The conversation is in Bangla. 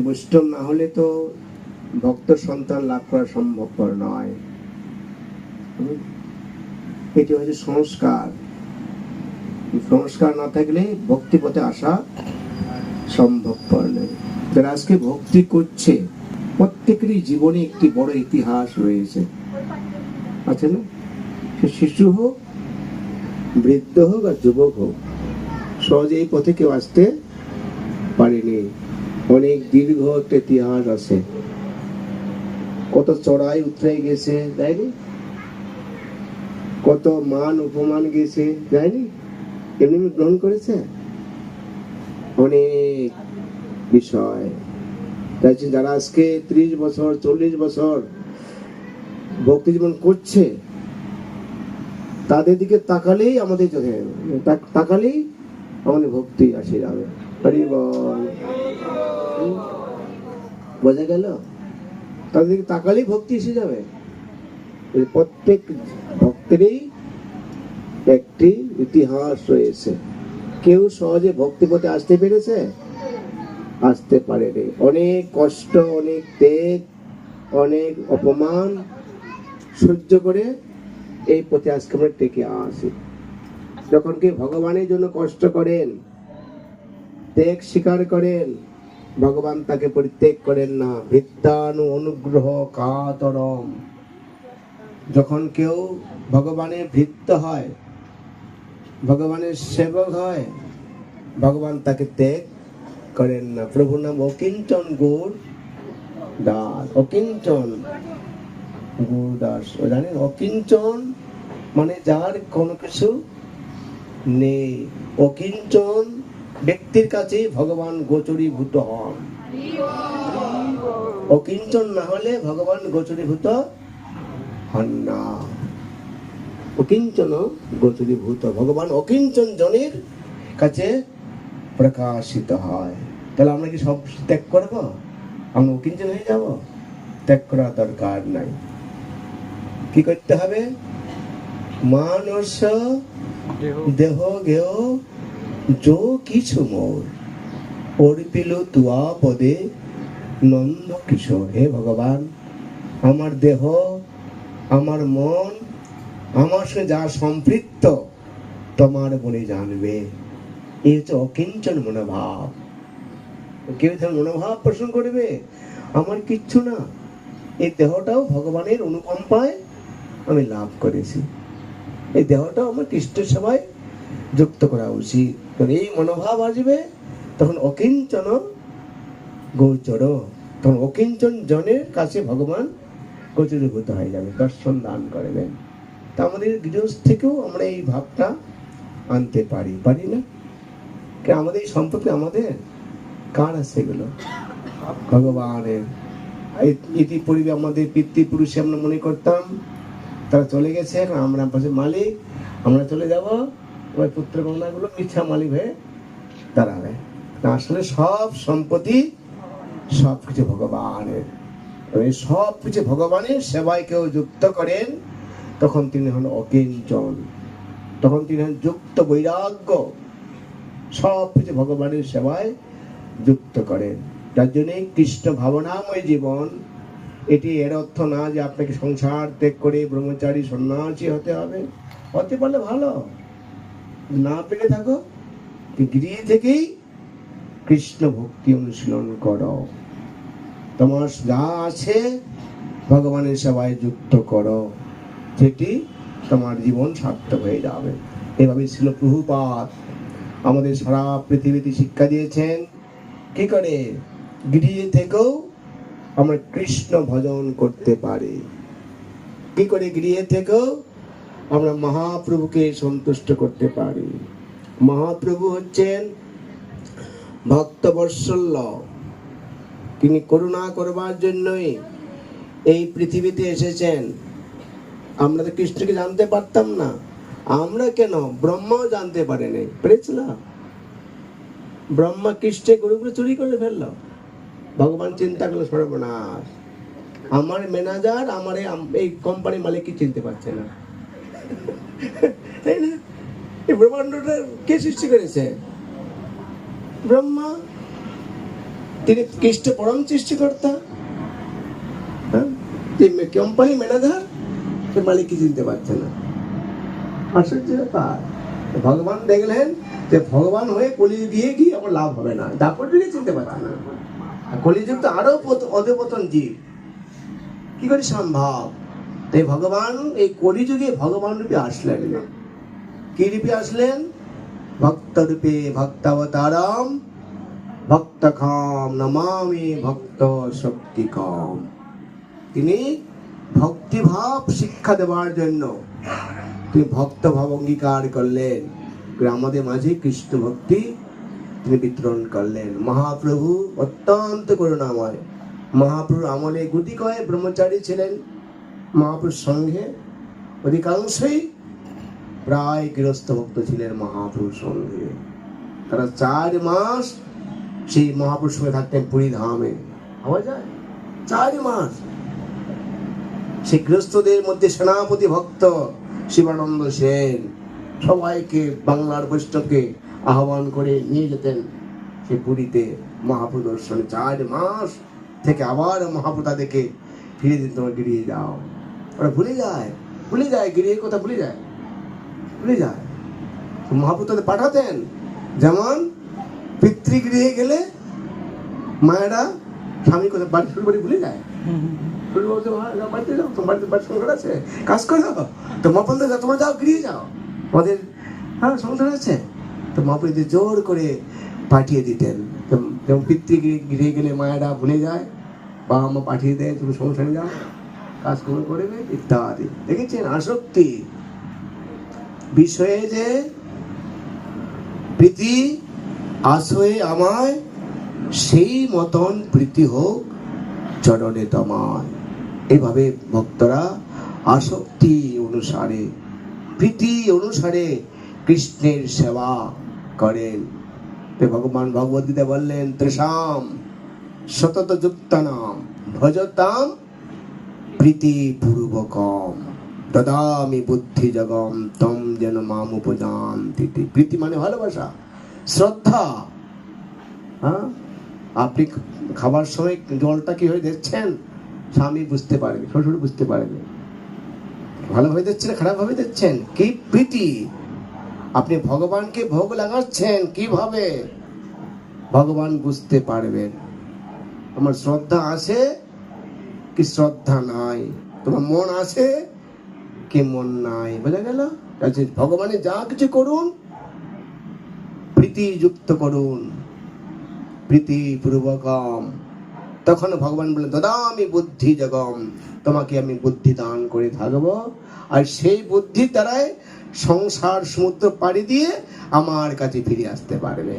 বৈষ্ণব না হলে তো ভক্ত সন্তান লাভ করা সম্ভবপর নয়। এটি হচ্ছে সংস্কার। সংস্কার না থাকলে ভক্তি পথে আসা সম্ভবপর নয়। যারা আজকে ভক্তি করছে প্রত্যেকেরই জীবনে একটি বড় ইতিহাস রয়েছে, আছে না? সে শিশু হোক, বৃদ্ধ হোক আর যুবক হোক, সহজে এই পথে কেউ আসতে পারেনি। অনেক দীর্ঘ একটা ইতিহাস আছে, কত চড়াই উতরাই গেছে, যায়নি? কত মান অপমান গেছে, যায়নি? এমনি গ্রহণ করেছে অনেক বিষয়। তাই যারা আজকে 30 বছর 40 বছর ভক্তি জীবন করছে, তাদের দিকে তাকালেই আমাদের তাকালেই আমাদের ভক্তি আসে যাবে। বোঝা গেল? তাদের দিকে তাকালেই ভক্তি এসে যাবে। প্রত্যেক ভক্তেরই একটি ইতিহাস রয়েছে। কেউ সহজে ভক্তি পথে আসতে পেরেছে? আসতে পারেনি। অনেক কষ্ট, অনেক ত্যাগ, অনেক অপমান সহ্য করে এই পথে আজকে আমরা টেকে আসি। যখন কি ভগবানের জন্য কষ্ট করেন, ত্যাগ স্বীকার করেন, ভগবান তাকে পরিত্যাগ করেন না। ভিত্তানু অনুগ্রহ কাতরম। যখন কেউ ভগবানের ভৃত্য হয়, ভগবানের সেবক হয়, ভগবান তাকে ত্যাগ করেন না। প্রভুর নাম অকিঞ্চন গৌর দাস। অকিঞ্চন গৌর দাস, জানেন? অকিঞ্চন মানে যার কোনো কিছু নেই। অকিঞ্চন ব্যক্তির কাছে ভগবান গোচরীভূত হন। অকিঞ্চন না হলে ভগবান গোচরীভূত হন না। অকিঞ্চন গোচরীভূত, ভগবান অকিঞ্চন জনের কাছে প্রকাশিত হয়। তাহলে আমরা কি সব ত্যাগ করবো? আমরা অকিঞ্চন হয়ে যাব? ত্যাগ করার দরকার নাই। কি করতে হবে? মানস দেহ গেহ যো কিছু মোর অর্পিল তুয়া পদে নন্দ কিশোর। হে ভগবান, আমার দেহ, আমার মন, আমার সঙ্গে যা সম্পৃক্ত তোমার বলে জানবে। এই হচ্ছে অকিঞ্চন মনোভাব। কেউ মনোভাব পোষণ করবে আমার কিচ্ছু না, এই দেহটাও ভগবানের অনুকম্পায় আমি লাভ করেছি, এই দেহটাও আমার কৃষ্ণ সেবায় যুক্ত করা উচিত। এই মনোভাব আসবে তখন অকিঞ্চন গোচর, তখন অকিঞ্চন জনের কাছে ভগবান গোচরীভূত হয়ে যাবে, দর্শন দান করবেন। তা আমাদের গৃহস্থ থেকেও আমরা এই ভাবটা আনতে পারি, পারি না? আমাদের এই সম্পর্কে আমাদের কার আছে? এগুলো ভগবানের। ইতিপূর্বে আমাদের পিতৃপুরুষে আমরা মনে করতাম তারা চলে গেছে, আমরা পাশে মালিক, আমরা চলে যাব, ওই পুত্র কন্যাগুলো মিথ্যা মালিক হয়ে দাঁড়াবে। আসলে সব সম্পত্তি সবকিছু ভগবানের। সব কিছু ভগবানের সেবায় কেউ যুক্ত করেন, তখন তিনি হন অকিঞ্চন, তখন তিনি হন যুক্ত বৈরাগ্য, সব কিছু ভগবানের সেবায় যুক্ত করেন। যার জন্য কৃষ্ণ ভাবনাময় জীবন, এটি এর অর্থ না যে আপনাকে সংসার ত্যাগ করে ব্রহ্মচারী সন্ন্যাসী হতে হবে। হতে পারলে ভালো, না পেরে থাকো গৃহ থেকেই কৃষ্ণ ভক্তি অনুশীলন করো। তোমার যা আছে ভগবানের সেবায় যুক্ত করো, সেটি তোমার জীবন সার্থক হয়ে যাবে। এভাবে ছিল প্রভুপাদ আমাদের সারা পৃথিবীতে শিক্ষা দিয়েছেন। কি করে গৃহে থেকেও আমরা কৃষ্ণ ভজন করতে পারি, কি করে গৃহে থেকেও আমরা মহাপ্রভুকে সন্তুষ্ট করতে পারি। মহাপ্রভু হচ্ছেন ভক্তবৎসল্য, তিনি করুণা করবার জন্যই এই পৃথিবীতে এসেছেন। আমরা তো কৃষ্ণকে জানতে পারতাম না, আমরা কেন ব্রহ্মাও জানতে পারেনি, পেরেছিল? ব্রহ্মা কৃষ্ণের গরুগুলো চুরি করে ফেললো। ভগবান চিন্তা করলো সর্বনাশ, আমার ম্যানেজার আমার এই কোম্পানির মালিক কি চিনতে পারছে না, তাই না? এই ব্রহ্মাণ্ডটা কে সৃষ্টি করেছে? ব্রহ্মা। তিনি খ্রিস্ট পরম সৃষ্টিকর্তা, কোম্পানি ম্যানেজার, সে মালিককে চিনতে পারছে না। আশ্চর্য ব্যাপার। ভগবান দেখলেন যে ভগবান হয়ে কলিযুগে গিয়ে আমার লাভ হবে না, দাপট যুগে চিনতে পারছে না। কলিযুগ তো আরো অধপতন জীব, কি করে সম্ভব? তাই ভগবান এই কলিযুগে ভগবান রূপে আসলেন না। কি রূপে আসলেন? ভক্ত রূপে, ভক্তাবতারম ভক্তখাম নমামি ভক্ত শক্তিকাম। তিনি ভক্তিভাব শিক্ষা দেওয়ার জন্য তিনি ভক্ত ভাব অঙ্গীকার করলেন, আমাদের মাঝে কৃষ্ণ ভক্তি তিনি বিতরণ করলেন। মহাপ্রভু অত্যন্ত করুণাময়। মহাপ্রভু আমলে গুটি কয়ে ব্রহ্মচারী ছিলেন। মহাপ্রভুর সঙ্গে অধিকাংশই প্রায় গৃহস্থ ভক্ত ছিলেন মহাপ্রভুর সঙ্গে। তারা 4 মাস সেই মহাপ্রভুর সঙ্গে থাকতেন পুরী ধামে। হওয়া যায় 4 মাস। সেই গৃহস্থদের মধ্যে সেনাপতি ভক্ত শিবানন্দ সেন সবাইকে, বাংলার বৈষ্ণবকে আহ্বান করে নিয়ে যেতেন সে পুরীতে মহাপ্রভু দর্শনে। 4 মাস থেকে আবার মহাপ্রভু তাদেরকে ফিরে দিন, তোমার গিরিয়ে যাও। ওরা ভুলে যায় গিরিয়ে কথা, ভুলে যায়। মহাপ্রভু তাদের পাঠাতেন, যেমন পিতৃগৃহে গেলে মায়েরা স্বামী কথা বাড়ি শুরু বাড়ি ভুলে যায়। বাড়িতে যাও, তোমার বাড়িতে বাড়ির সংসার আছে, কাজ করো, তো মহাপ্রভু যাও, তোমরা যাও, গিরিয়ে যাও, আমাদের সংসার আছে। তো মহাপ্রভু জোর করে পাঠিয়ে দিতেন। যেমন পিতৃগৃহে গেলে মায়েরা ভুলে যায়, বাবা মা পাঠিয়ে দেয়, তুমি সংসারে যাও, কাজকর্ম করবে ইত্যাদি। দেখেছেন আসক্তি বিষয়ে যে প্রীতি আসয়ে আমায়, সেই মতন প্রীতি হোক চরণে তোমায়। এইভাবে ভক্তরা আসক্তি অনুসারে, প্রীতি অনুসারে কৃষ্ণের সেবা করেন। ভগবান ভগবদ্গীতা বললেন, ত্রিশাম সতত যুক্তানাম ভজতাম প্রীতি পূর্বকম দদামি বুদ্ধি জগম তম যেন মাম উপজানতি। প্রীতি মানে ভালোবাসা, শ্রদ্ধা। আপনি খাবার সময় জলটা কি হয়ে দিচ্ছেন, স্বামী বুঝতে পারবে, শ্বশুর বুঝতে পারবে, ভালোভাবে দিচ্ছেন খারাপ ভাবে দিচ্ছেন, কি প্রীতি। আপনি ভগবানকে ভোগ লাগাচ্ছেন কিভাবে, ভগবান বুঝতে পারবেন। তোমার শ্রদ্ধা আছে কি শ্রদ্ধা নাই, তোমার মন আছে কি মন নাই, বোঝা গেল? ভগবানের যা কিছু করুন প্রীতি যুক্ত করুন, প্রীতি পূর্বকম। তখন ভগবান বললেন, দদামি বুদ্ধি জগম, তোমাকে আমি বুদ্ধি দান করে থাকবো, আর সেই বুদ্ধির দ্বারাই সংসার সমুদ্র পাড়ি দিয়ে আমার কাছে ফিরে আসতে পারবে।